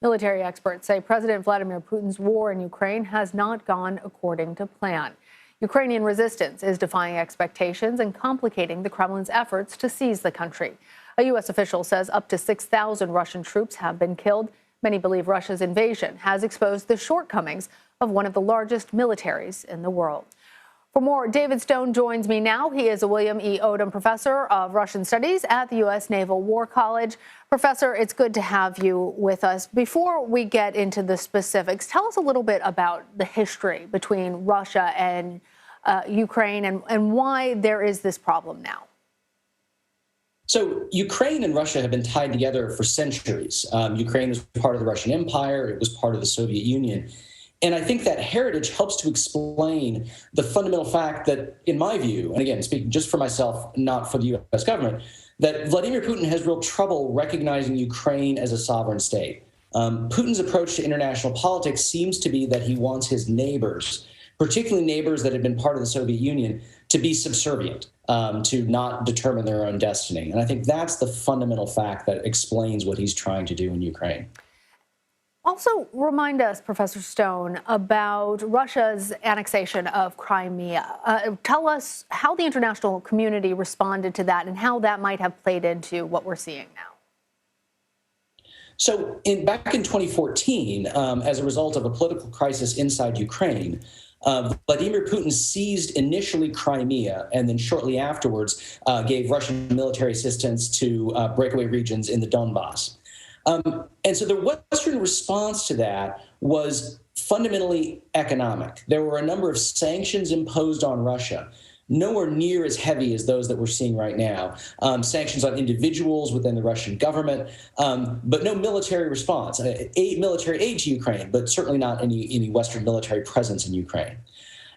Military experts say President Vladimir Putin's war in Ukraine has not gone according to plan. Ukrainian resistance is defying expectations and complicating the Kremlin's efforts to seize the country. A U.S. official says up to 6,000 Russian troops have been killed. Many believe Russia's invasion has exposed the shortcomings of one of the largest militaries in the world. For more, David Stone joins me now. He is a William E. Odom Professor of Russian Studies at the U.S. Naval War College. Professor, it's good to have you with us. Before we get into the specifics, tell us a little bit about the history between Russia and Ukraine and why there is this problem now. So Ukraine and Russia have been tied together for centuries. Ukraine was part of the Russian Empire. It was part of the Soviet Union. And I think that heritage helps to explain the fundamental fact that, in my view, and again, speaking just for myself, not for the U.S. government, that Vladimir Putin has real trouble recognizing Ukraine as a sovereign state. Putin's approach to international politics seems to be that he wants his neighbors, particularly neighbors that had been part of the Soviet Union, to be subservient, to not determine their own destiny. And I think that's the fundamental fact that explains what he's trying to do in Ukraine. Also, remind us, Professor Stone, about Russia's annexation of Crimea. Tell us how the international community responded to that and how that might have played into what we're seeing now. So back in 2014, as a result of a political crisis inside Ukraine, Vladimir Putin seized initially Crimea and then shortly afterwards gave Russian military assistance to breakaway regions in the Donbass. And so the Western response to that was fundamentally economic. There were a number of sanctions imposed on Russia, nowhere near as heavy as those that we're seeing right now. Sanctions on individuals within the Russian government, but no military response. Military aid to Ukraine, but certainly not any Western military presence in Ukraine.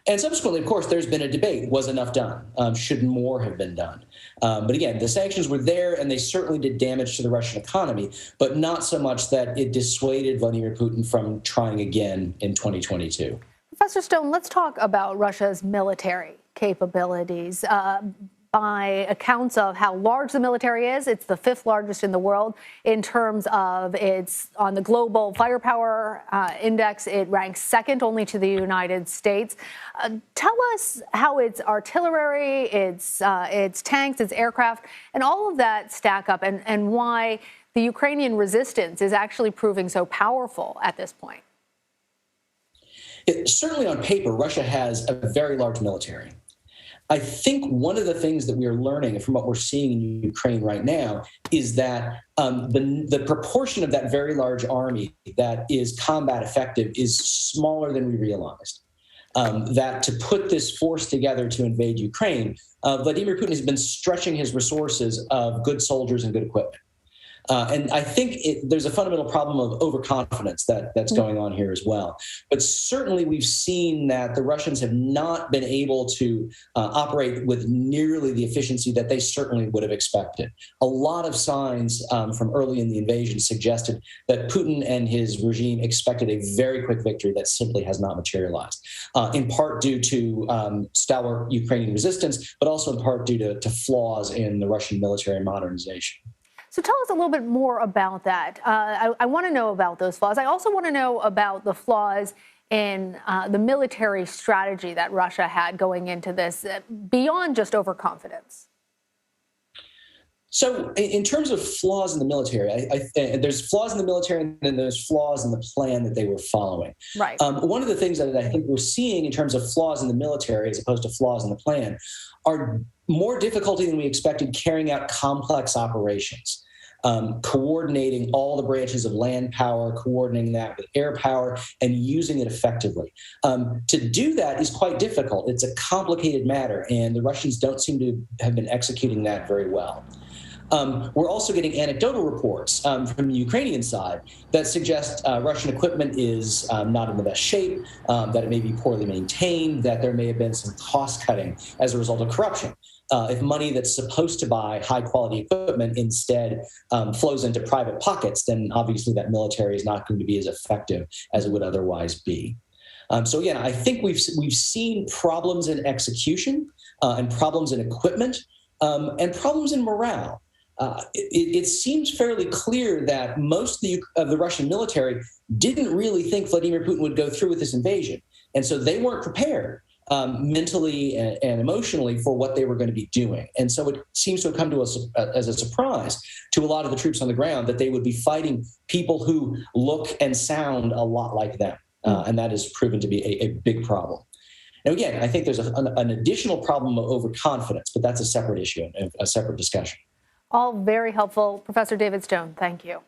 And subsequently, of course, there's been a debate. Was enough done? Should more have been done? But again, the sanctions were there, and they certainly did damage to the Russian economy, but not so much that it dissuaded Vladimir Putin from trying again in 2022. Professor Stone, let's talk about Russia's military capabilities. By accounts of how large the military is, it's the fifth largest in the world in terms of its on the global firepower index. It ranks second only to the United States. Tell us how its artillery, its tanks, its aircraft, and all of that stack up, and why the Ukrainian resistance is actually proving so powerful at this point. Certainly on paper, Russia has a very large military. I think one of the things that we are learning from what we're seeing in Ukraine right now is that the proportion of that very large army that is combat effective is smaller than we realized. That to put this force together to invade Ukraine, Vladimir Putin has been stretching his resources of good soldiers and good equipment. And I think there's a fundamental problem of overconfidence that's going on here as well. But certainly we've seen that the Russians have not been able to operate with nearly the efficiency that they certainly would have expected. A lot of signs from early in the invasion suggested that Putin and his regime expected a very quick victory that simply has not materialized, in part due to stalwart Ukrainian resistance, but also in part due to flaws in the Russian military modernization. So tell us a little bit more about that. I want to know about those flaws. I also want to know about the flaws in the military strategy that Russia had going into this, beyond just overconfidence. So in terms of flaws in the military, there's flaws in the military and then there's flaws in the plan that they were following. Right. One of the things that I think we're seeing in terms of flaws in the military as opposed to flaws in the plan are more difficulty than we expected carrying out complex operations. Coordinating all the branches of land power, coordinating that with air power, and using it effectively. To do that is quite difficult. It's a complicated matter, and the Russians don't seem to have been executing that very well. We're also getting anecdotal reports from the Ukrainian side that suggest Russian equipment is not in the best shape, that it may be poorly maintained, that there may have been some cost cutting as a result of corruption. If money that's supposed to buy high-quality equipment instead flows into private pockets, then obviously that military is not going to be as effective as it would otherwise be. So again, I think we've seen problems in execution and problems in equipment and problems in morale. it seems fairly clear that most of the Russian military didn't really think Vladimir Putin would go through with this invasion. And so they weren't prepared mentally and emotionally for what they were going to be doing. And so it seems to have come to us as a surprise to a lot of the troops on the ground that they would be fighting people who look and sound a lot like them. And that has proven to be a big problem. Now, again, I think there's an additional problem of overconfidence, but that's a separate issue and a separate discussion. All very helpful. Professor David Stone, thank you.